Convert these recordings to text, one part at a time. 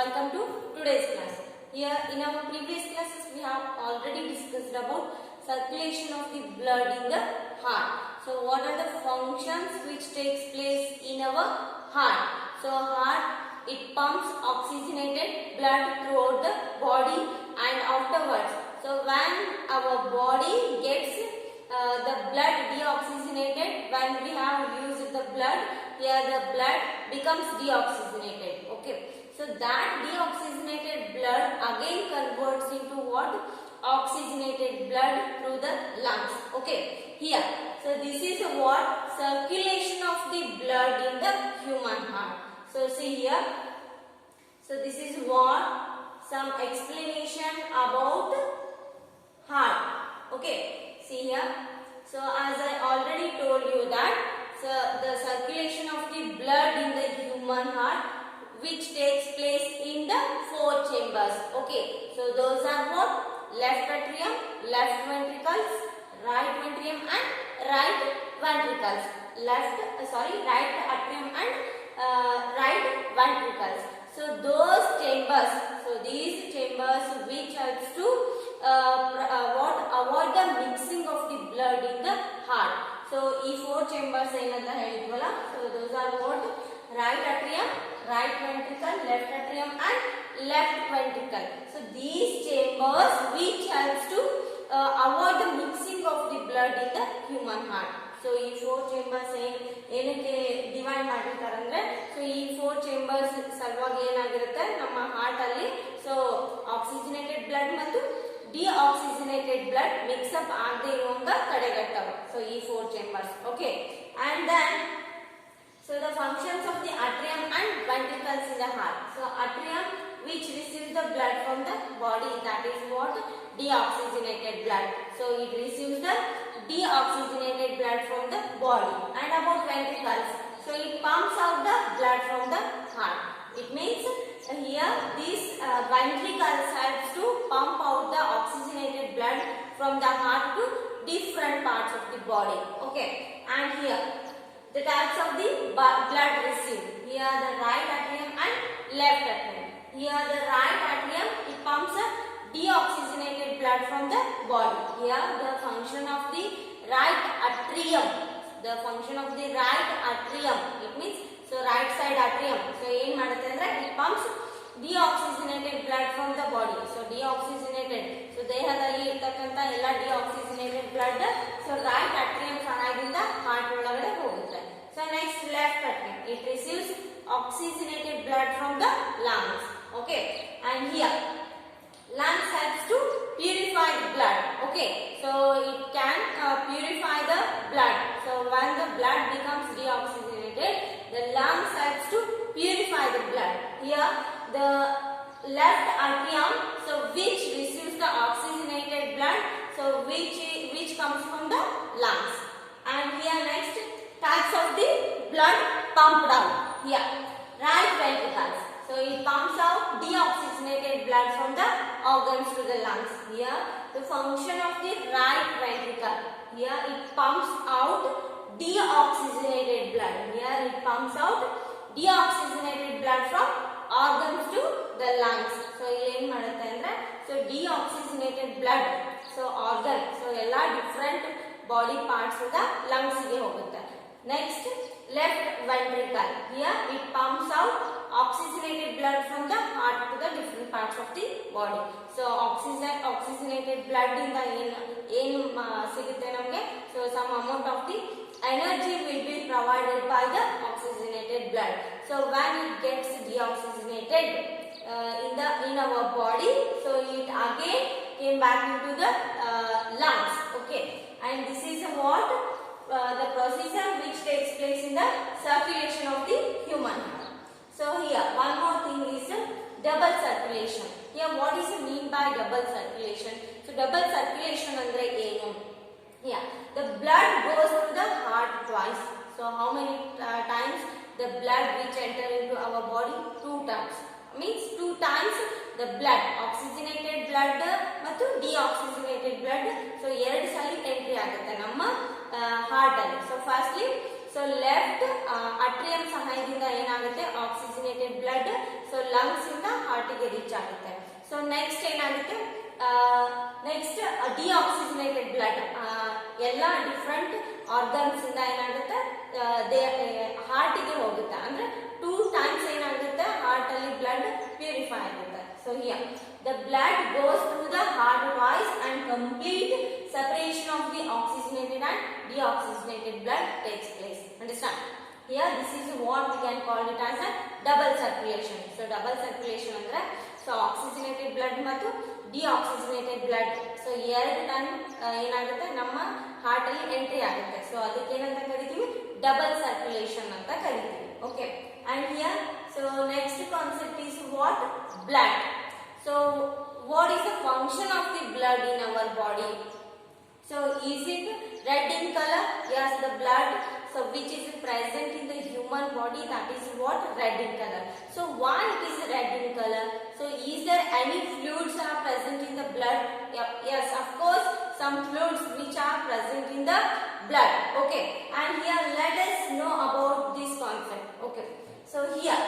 welcome to today's class. Here in our previous classes we have already discussed about circulation of the blood in the heart. So what are the functions which takes place in our heart? So heart, it pumps oxygenated blood throughout the body and afterwards. So when our body gets the blood deoxygenated, when we have used the blood, here the blood becomes deoxygenated. Okay. So that deoxygenated blood again converts into what? Oxygenated blood through the lungs. Okay. Here. So this is what? Circulation of the blood in the human heart. So see here. So this is what? Some explanation about heart. Okay. See here. So as I already told you that the circulation of the blood in the human heart which takes place in the four chambers. Okay. So those are what? Left atrium, left ventricles, right ventricle and right ventricles. Right atrium and right ventricles. So those chambers, so these chambers which helps to avoid the mixing of the blood in the heart. So these four chambers ಏನಂತ ಹೇಳಿದ್ವಲ್ಲ, so those are what? Right atrium, right ventricle, left atrium and left ventricle. So these chambers which helps to avoid the mixing of the blood in the human heart. So ಈ four chambers ಏನಕ್ಕೆ divide ಮಾಡಿರ್ತಾರೆ ಅಂದ್ರೆ, so ಈ four chambers ಸಲುವಾಗಿ ಏನಾಗಿರುತ್ತೆ ನಮ್ಮ heart ಅಲ್ಲಿ, so oxygenated blood ಮತ್ತು deoxygenated blood mix up ಆಗದೆ ಇರುವಂಗ ತಡೆಗಟ್ಟವು. So ಈ four chambers. Okay. And then so the functions of the atrium and ventricles in the heart. So atrium which receives the blood from the body, that is what? Deoxygenated blood. So it receives the deoxygenated blood from the body. And about ventricles, so it pumps out the blood from the heart. It means here these ventricles helps to pump out the oxygenated blood from the heart to different parts of the body. Okay. And here the types of the blood received. Here the right atrium and left atrium. Here the right atrium, it pumps a deoxygenated blood from the body. Here the function of the right atrium. The function of the right atrium. It means so right side atrium. So ಏನು ಮಾಡುತ್ತೆ ಅಂದ್ರೆ it pumps deoxygenated blood from the body. So deoxygenated. So ದೇಹದಲ್ಲಿ ಇರತಕ್ಕಂತ ಎಲ್ಲ deoxygenated blood so right atrium ಸಹಾಯದಿಂದ heart ಒಳಗಡೆ ಹೋಗುತ್ತೆ. So next left atrium. It receives oxygenated blood from the lungs. Okay. And here lungs helps to purify the blood. Okay. So it can purify the blood. So when the blood becomes deoxygenated, the lungs helps to purify the blood. Here the left atrium, so which receives the oxygenated blood, so which comes from the lungs. And here next types of the blood pumped out. Here right ventricles, so it pumps out deoxygenated blood from the organs to the lungs. Here the function of the right ventricle, here it pumps out deoxygenated blood. Here it pumps out deoxygenated blood from organs to the lungs. So ಏನು ಮಾಡುತ್ತೆ ಅಂದ್ರೆ, so deoxygenated blood, so organ, so ಎಲ್ಲ different body parts ಇಂದ lungs ಗೆ ಹೋಗುತ್ತೆ. Next left ventricle, here it pumps out oxygenated blood from the heart to the different parts of the body. So oxygenated blood ಇಂದ ಏನು ಸಿಗುತ್ತೆ ನಮಗೆ, so some amount of the energy will be provided by the oxygenated blood. So when it gets deoxygenated in our body, so it again came back into the lungs. Okay. And this is what the procedure which takes place in the circulation of the human heart. So here one more thing is double circulation. Here what is mean by double circulation? So double circulation andre ಏನು? Yeah, the blood goes to the heart twice. So how many times the blood which enter into our body? 2 times. Means 2 times the blood, oxygenated blood ಮತ್ತು deoxygenated blood. So ಎರಡು ಸಲ entry ಆಗುತ್ತೆ ನಮ್ಮ heart ಅಲ್ಲಿ. So firstly, so left atrium ಸಹಾಯದಿಂದ ಏನಾಗುತ್ತೆ, oxygenated blood so lungs ಇಂದ heart next ಏನಾಗುತ್ತೆ, ನೆಕ್ಸ್ಟ್ ಡಿಆಕ್ಸಿಜನೇಟೆಡ್ ಬ್ಲಡ್ ಎಲ್ಲ ಡಿಫ್ರೆಂಟ್ ಆರ್ಗನ್ಸ್ ಇಂದ ಏನಾಗುತ್ತೆ ಹಾರ್ಟಿಗೆ ಹೋಗುತ್ತೆ. ಅಂದ್ರೆ 2 times ಏನಾಗುತ್ತೆ ಹಾರ್ಟ್ ಅಲ್ಲಿ ಬ್ಲಡ್ ಪ್ಯೂರಿಫೈ ಆಗುತ್ತೆ. So here the blood goes through the heart valves and complete separation of the oxygenated and deoxygenated blood takes place. Understand? Here this is what we can call it as a double circulation. So double circulation ಅಂದ್ರೆ so oxygenated blood ಮತ್ತು deoxygenated blood so ಎರಡು time ಏನಾಗುತ್ತೆ ನಮ್ಮ heart ಅಲ್ಲಿ entry ಆಗುತ್ತೆ. So ಅದಕ್ಕೆ ಏನಂತ ಕರಿತೀವಿ, ಡಬಲ್ ಸರ್ಕ್ಯುಲೇಷನ್ ಅಂತ ಕರಿತೀವಿ. Okay, and here so next concept is what? Blood. So what is the function of the blood in our body? So is it red in color? Yes, the blood so which is present in the human body, that is what? Red in color. So why it is red in color? So is there any fluids are present in the blood? Yes, of course some fluids which are present in the blood. Okay, and here let us know about this concept. Okay, so here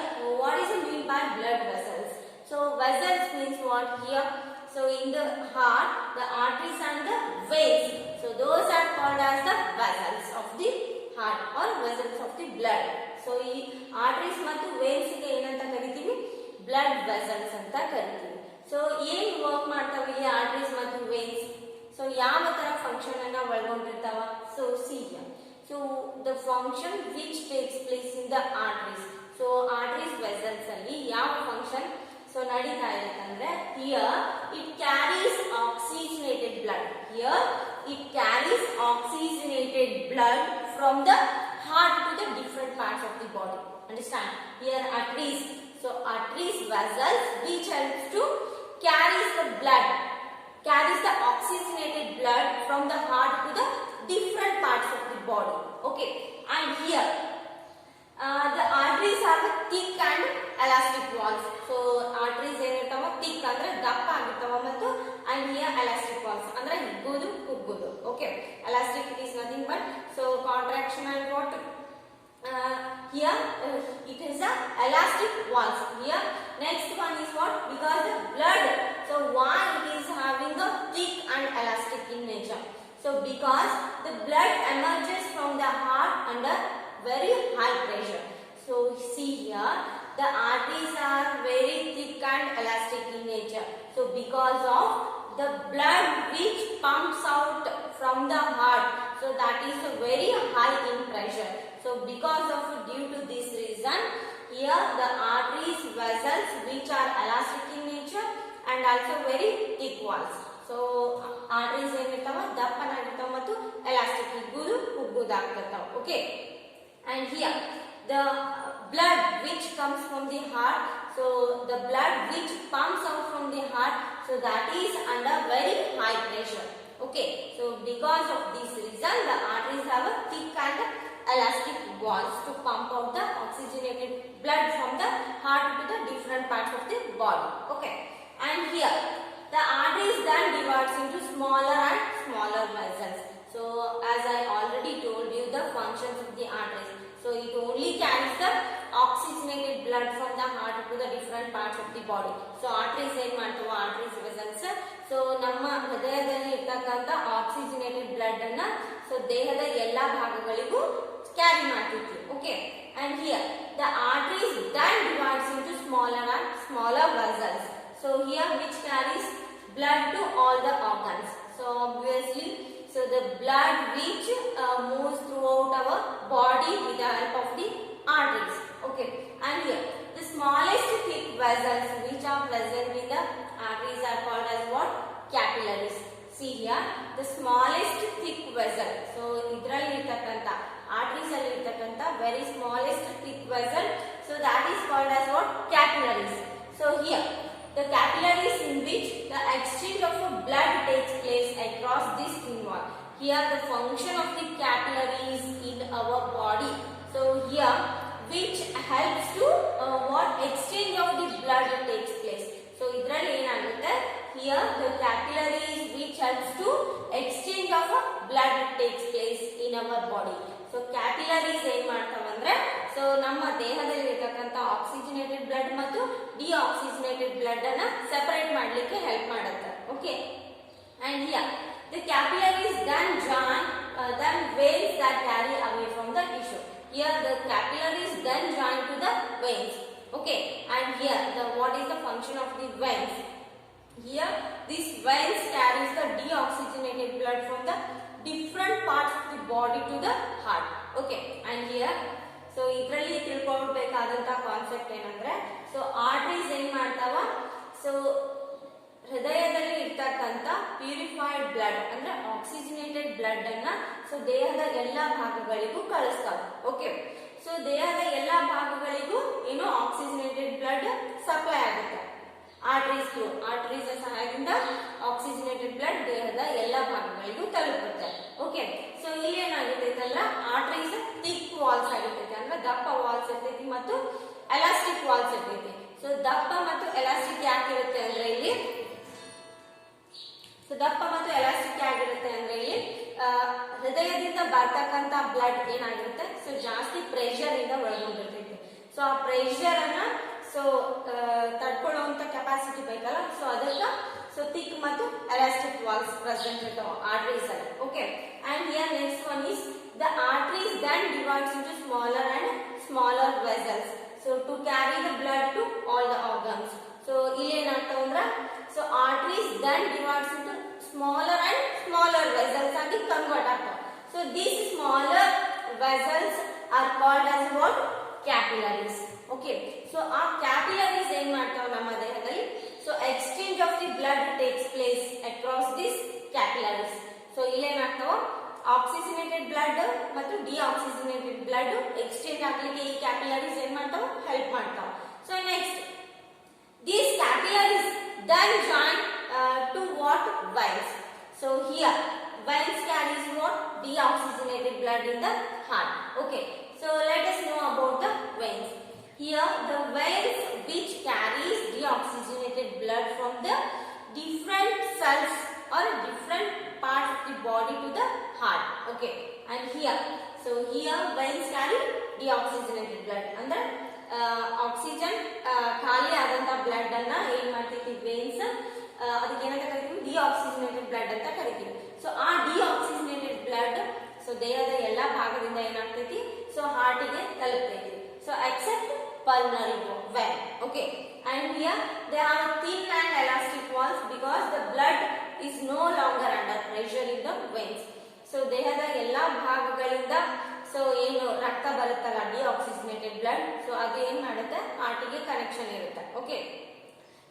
what is the mean by blood vessels? So vessels means what here? So in the heart, the arteries and the veins. So those are called as the vessels of the heart or vessels of the blood. So ಈ arteries ಮತ್ತು veins ಗೆ ಏನಂತ ಕರಿತೀವಿ? Blood vessels ಅಂತ ಕರಿತೀವಿ. So ಏನ್ work ಮಾಡ್ತಾವೆ ಈ arteries ಮತ್ತು veins? So ಯಾವ ತರ ಫಂಕ್ಷನ್ ಅನ್ನ ಒಳಗೊಂಡಿರ್ತಾವ? So see here. So the function which takes place in the arteries. So arteries vessels ಅಲ್ಲಿ ಯಾವ ಫಂಕ್ಷನ್ so ನಡೀತಾ ಇರುತ್ತೆ ಅಂದ್ರೆ here it carries oxygenated blood. Here it carries oxygenated blood from the heart to the different parts of the body. Understand? Here arteries. So arteries vessels which helps to carries the blood, carries the oxygenated blood from the heart to the different parts of the body. Okay, and here the arteries have a thick and elastic walls. So arteries ಏನಿರ್ತಾವ thick ಅಂದ್ರೆ ದಪ್ಪ ಆಗಿರ್ತಾವ ಮತ್ತು and here elastic walls ಅಂದ್ರೆ ಹಿಗ್ಗೋದು ಕುಗ್ಗೋದು. Okay, elastic it is nothing but so contraction and what here it is a elastic walls. Here next one is what? Because the blood, so why it is having a thick and elastic in nature? So because the blood emerges from the heart under very high pressure. So see here the arteries are very thick and elastic in nature. So because of the blood which pumps out from the heart, so that is very high in pressure. So because of due to this reason here the arteries vessels which are elastic in nature and also very thick walls. So arteries ಏನಿರ್ತಾವ ದಪ್ಪನಾಗಿರ್ತಾವ ಮತ್ತು elastic ಹಿಗ್ಗುದು ಕುಗ್ಗುದಾಗ್ತಿರ್ತಾವ. Okay, and here the blood which comes from the heart, so the blood which pumps out from the heart, so that is under very high pressure. Okay, so because of this reason the arteries have a thick and elastic walls to pump out the oxygenated blood from the heart to the different parts of the body. Okay, and here the arteries then divides into smaller and smaller vessels. So as I already told you the functions of the arteries. So it only carries the oxygenated blood from the heart to the different parts of the body. So arteries ಏನ್ ಮಾಡ್ತಾವ, arteries vessels so ನಮ್ಮ ಹೃದಯದಲ್ಲಿ ಇರ್ತಕ್ಕಂತ oxygenated blood ಅನ್ನ so ದೇಹದ ಎಲ್ಲಾ ಭಾಗಗಳಿಗೂ carry ಮಾಡ್ತಿತ್ತು. Okay, and here the arteries then divides into smaller and smaller vessels. So here which carries blood to all the organs. So obviously so the blood which moves throughout our body with the help of the arteries. Okay, and here the smallest thick vessels which are present in the arteries are called as what? Capillaries. See here the smallest thick vessel. So idರಲ್ಲಿ ಇರತಕ್ಕಂತ arteries ಅಲ್ಲಿ ಇರತಕ್ಕಂತ very smallest thick vessel, so that is called as what? Capillaries. So here the capillaries in which the exchange of blood takes place across this skin wall. Here the function of the capillaries in our body. So here which helps to what? Exchange of the blood takes place. So idralli enagutte here the capillaries which helps to exchange of blood takes place in our body. So capillaries ಏನ್ ಮಾಡ್ತಾವಂದ್ರೆ so ನಮ್ಮ ದೇಹದಲ್ಲಿ ಇರತಕ್ಕಂತ oxygenated blood ಮತ್ತು deoxygenated oxygenated blood ಅನ್ನ separate ಮಾಡಲಿಕ್ಕೆ help ಮಾಡುತ್ತೆ. Okay, and here the capillaries then join then veins that carry away from the tissue. Here the capillaries then join to the veins. Okay, and here what is the function of the veins? Here these veins carries the deoxygenated blood from the different parts of the body to the heart. Okay, and here so ಇದರಲ್ಲಿ ತಿಳ್ಕೊಳ್ಬೇಕಾದಂತ concept ಏನಂದ್ರೆ so arteries ಏನ್ ಮಾಡ್ತಾವ, so ಹೃದಯದಲ್ಲಿ ಇರ್ತಕ್ಕಂತ purified blood ಅಂದ್ರೆ oxygenated blood ಅನ್ನ so ದೇಹದ ಎಲ್ಲಾ ಭಾಗಗಳಿಗೂ ಕಳಿಸ್ತಾವ. ಓಕೆ, ಸೊ ದೇಹದ ಎಲ್ಲಾ ಭಾಗಗಳಿಗೂ ಏನು ಆಕ್ಸಿಜನೇಟೆಡ್ ಬ್ಲಡ್ ಸಪ್ಲೈ ಆಗುತ್ತೆ ಆರ್ಟರೀಸ್ ಥ್ರೂ. ಆರ್ಟರೀಸ್ ಸಹಾಯದಿಂದ ಆಕ್ಸಿಜನೇಟೆಡ್ ಬ್ಲಡ್ ದೇಹದ ಎಲ್ಲಾ ಭಾಗಗಳಿಗೂ ತಲುಪುತ್ತೆ. ಓಕೆ, ಸೊ ಇಲ್ಲಿ ಏನಾಗಿರ್ತೈತಲ್ಲ ಆರ್ಟರೀಸ್ ಥಿಕ್ ವಾಲ್ಸ್ ಆಗಿರ್ತೈತಿ ಅಂದ್ರೆ ದಪ್ಪ ವಾಲ್ಸ್ ಇರ್ತೈತಿ ಮತ್ತು ಎಲಾಸ್ಟಿಕ್ ವಾಲ್ಸ್ ಇರ್ತೈತಿ. ಸೊ ದಪ್ಪ ಮತ್ತು ಎಲಾಸ್ಟಿಕ್ ಯಾಕಿರುತ್ತೆ ಅಂದ್ರೆ ಇಲ್ಲಿ ದಪ್ಪ ಮತ್ತು ಎಲಾಸ್ಟಿಕ್ ಆಗಿರುತ್ತೆ ಅಂದ್ರೆ ಇಲ್ಲಿ ಹೃದಯದಿಂದ ಬರ್ತಕ್ಕಂತ ಬ್ಲಡ್ ಏನಾಗಿರುತ್ತೆ ಸೊ ಜಾಸ್ತಿ ಪ್ರೆಷರ್ ಇಂದ ಒಳಗೊಂಡಿರ್ತೈತಿ. ಸೊ ಆ ಪ್ರೆಷರ್ ಅನ್ನ ಸೊ ತಡ್ಕೊಳ್ಳುವಂತ ಕೆಪಾಸಿಟಿ ಬೇಕಲ್ಲ, ಸೊ ಅದಕ್ಕ ಸೊ ಥಿಕ್ ಮತ್ತು ಎಲಾಸ್ಟಿಕ್ ವಾಲ್ಸ್ ಪ್ರೆಸೆಂಟ್ ಇರ್ತಾವ ಆರ್ಟರೀಸ್ ಅಲ್ಲಿ. Okay, and here next one is the arteries then divides into smaller and smaller vessels so to carry the blood to all the organs. So ಇಲ್ಲಿ ಏನಾಗ್ತಾವ ಅಂದ್ರ so arteries then divides into smaller and smaller vessels ಆಗಿ convert ಆಗ್ತಾವ. So these smaller vessels are called as what capillaries. Okay, so ಆ capillaries ಏನ್ ಮಾಡ್ತಾವ ನಮ್ಮ ದೇಹದಲ್ಲಿ so exchange of the blood takes place across this capillaries. So ಇಲ್ಲೇನಾಗ್ತಾವ oxygenated blood ಮತ್ತು deoxygenated blood exchange ಆಗ್ಲಿಕ್ಕೆ ಈ ಕ್ಯಾಪಿಲರೀಸ್ ಏನ್ ಮಾಡ್ತಾವ ಹೆಲ್ಪ್ ಮಾಡ್ತಾವ. So next these capillaries then join to what veins. So here veins carries what deoxygenated blood in the heart. Okay, so let us know about the veins. Here the veins which carries deoxygenated blood from the different cells or different parts of the body to the heart. Okay, and here so here veins carry deoxygenated blood ಅಂದ್ರೆ oxygen ಖಾಲಿ ಆದಂತ blood ಅನ್ನ ಏನ್ ಮಾಡ್ತೈತಿ veins ಅದಕ್ಕೆ ಏನಂತ ಕರಿತೀವಿ deoxygenated blood ಅಂತ ಕರಿತೀವಿ. ಸೊ ಆ ಡಿಆಕ್ಸಿಜನೇಟೆಡ್ ಬ್ಲಡ್ ಸೊ ದೇಹದ ಎಲ್ಲಾ ಭಾಗದಿಂದ ಏನಾಗ್ತೈತಿ ಸೊ ಹಾರ್ಟಿಗೆ ತಲುಪ್ತೈತಿ. So except pulmonary vein. Okay, and here they are thin and elastic walls because the blood is no longer under pressure in the veins. So ದೇಹದ ಎಲ್ಲಾ ಭಾಗಗಳಿಂದ ಸೊ ಏನು ರಕ್ತ ಬರುತ್ತಲ್ಲ ಡಿಆಕ್ಸಿಜನೇಟೆಡ್ ಬ್ಲಡ್ ಸೊ ಅದು ಏನ್ ಮಾಡುತ್ತೆ ಹಾರ್ಟಿಗೆ ಕನೆಕ್ಷನ್ ಇರುತ್ತೆ. ಓಕೆ,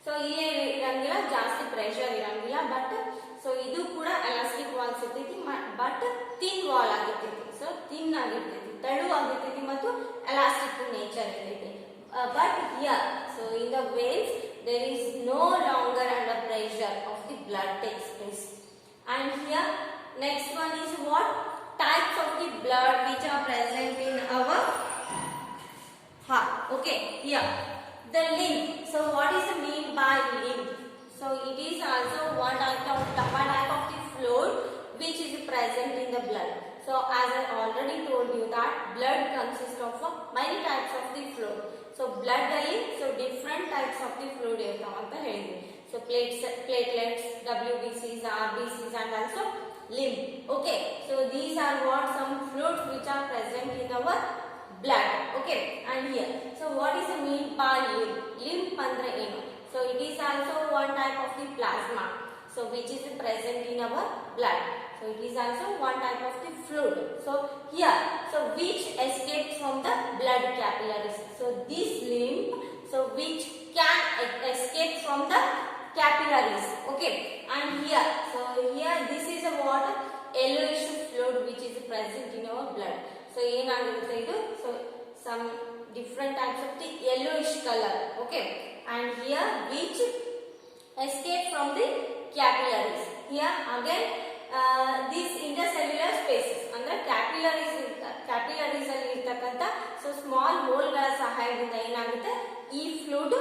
ಸೊ ಇಲ್ಲಿ ಇರಂಗಿಲ್ಲ ಜಾಸ್ತಿ ಪ್ರೆಷರ್ ಇರಂಗಿಲ್ಲ, ಬಟ್ ಸೊ ಇದು ಕೂಡ ಎಲಾಸ್ಟಿಕ್ ವಾಲ್ಸ್ ಇರ್ತೈತಿ ಬಟ್ ಥಿನ್ ವಾಲ್ ಆಗಿರ್ತೈತಿ. ಸೊ ಥಿನ್ ಆಗಿರ್ತೈತಿ, ತೆಳು ಆಗಿರ್ತೈತಿ ಮತ್ತು ಎಲಾಸ್ಟಿಕ್ ನೇಚರ್ ಇರ್ತೈತಿ. But here so in the veins there is no longer under pressure of the blood takes place. And here next one is what types of the blood which are present in our heart. Okay, here the lymph. So what is the mean by lymph? So it is also one type of the fluid which is present in the blood. So as I already told you that blood consists of many types of the fluid. So blood alli so different types of the fluid irtava anta helidini. So platelets, WBCs, RBCs and also lymph. Okay, so these are what some fluids which are present in our blood. Okay, and here so what is the mean by lymph? Lymph andre enu? So it is also one type of the plasma so which is present in our blood. So it is also one type of the fluid. So here so which escapes from the blood capillaries. So this lymph so which can escape from the capillaries. Okay, and here so here this is a what yellowish fluid which is present in our blood. So ಏನಾಗಿರುತ್ತೆ ಇದು so some different types of the yellowish color. Okay, and here which escape from the capillaries. Here again these intercellular spaces ಅಂದ್ರೆ capillaries ಅಲ್ಲಿ ಇರ್ತಕ್ಕಂತ so small hole ಗಳ ಸಹಾಯದಿಂದ ಏನಾಗುತ್ತೆ ಈ fluid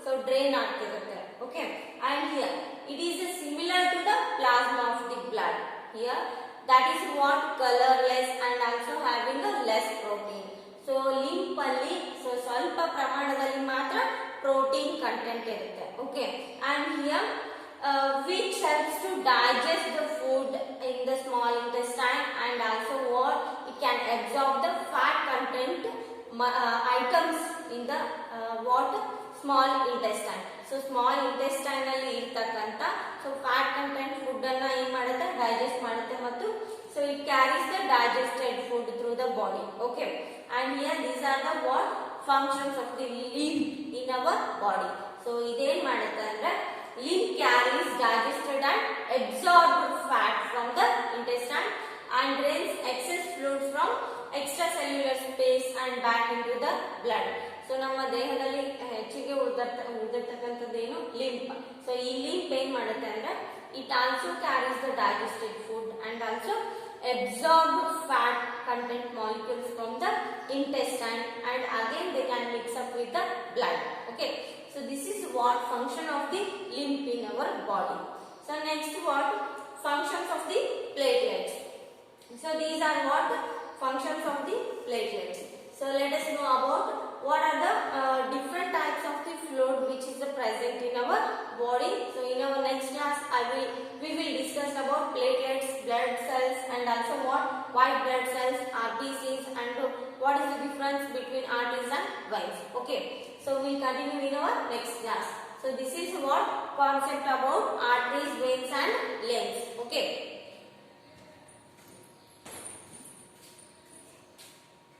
so drain ಆಗ್ತಿರುತ್ತೆ. Okay, and here it is similar to the plasma of the blood. Here that is what colorless and also having a less protein. So lymph alli so ಸ್ವಲ್ಪ ಪ್ರಮಾಣದಲ್ಲಿ ಮಾತ್ರ protein content irutte. Okay, and here which helps to digest the food in the small intestine, and also what it can absorb the fat content items in the what small intestine. So small intestine alli irtakanta so fat content food anna ಏನು ಮಾಡುತ್ತೆ digest ಮಾಡುತ್ತೆ ಮತ್ತು so it carries the digested food through the body. Okay, and here these are the what functions of the lymph in our body. So ಇದೇನ್ ಮಾಡುತ್ತೆ ಅಂದ್ರೆ lymph carries digested and absorbed fat from the intestine and drains excess fluid from extracellular space and back into the blood. So ನಮ್ಮ ದೇಹದಲ್ಲಿ ಹೆಚ್ಚಿಗೆ ಉಳಿದಿರ್ತಕ್ಕಂಥದ್ದೇನು lymph. So ಈ lymph ಏನ್ ಮಾಡುತ್ತೆ ಅಂದ್ರೆ it also carries the digested food and also absorbed fat content molecules from the intestine, and again they can mix up with the blood. Okay, so this is what function of the lymph in our body. So next, what functions of the platelets. So these are what functions of the platelets. So let us know about what are the different types of the fluid which is present in our body. So in our next class we will discuss about platelets, blood cells, and also what white blood cells, RBCs, and what is the difference between arteries and veins. Okay, so we will continue in our next class. So this is what concept about arteries, veins, and lymph. Okay.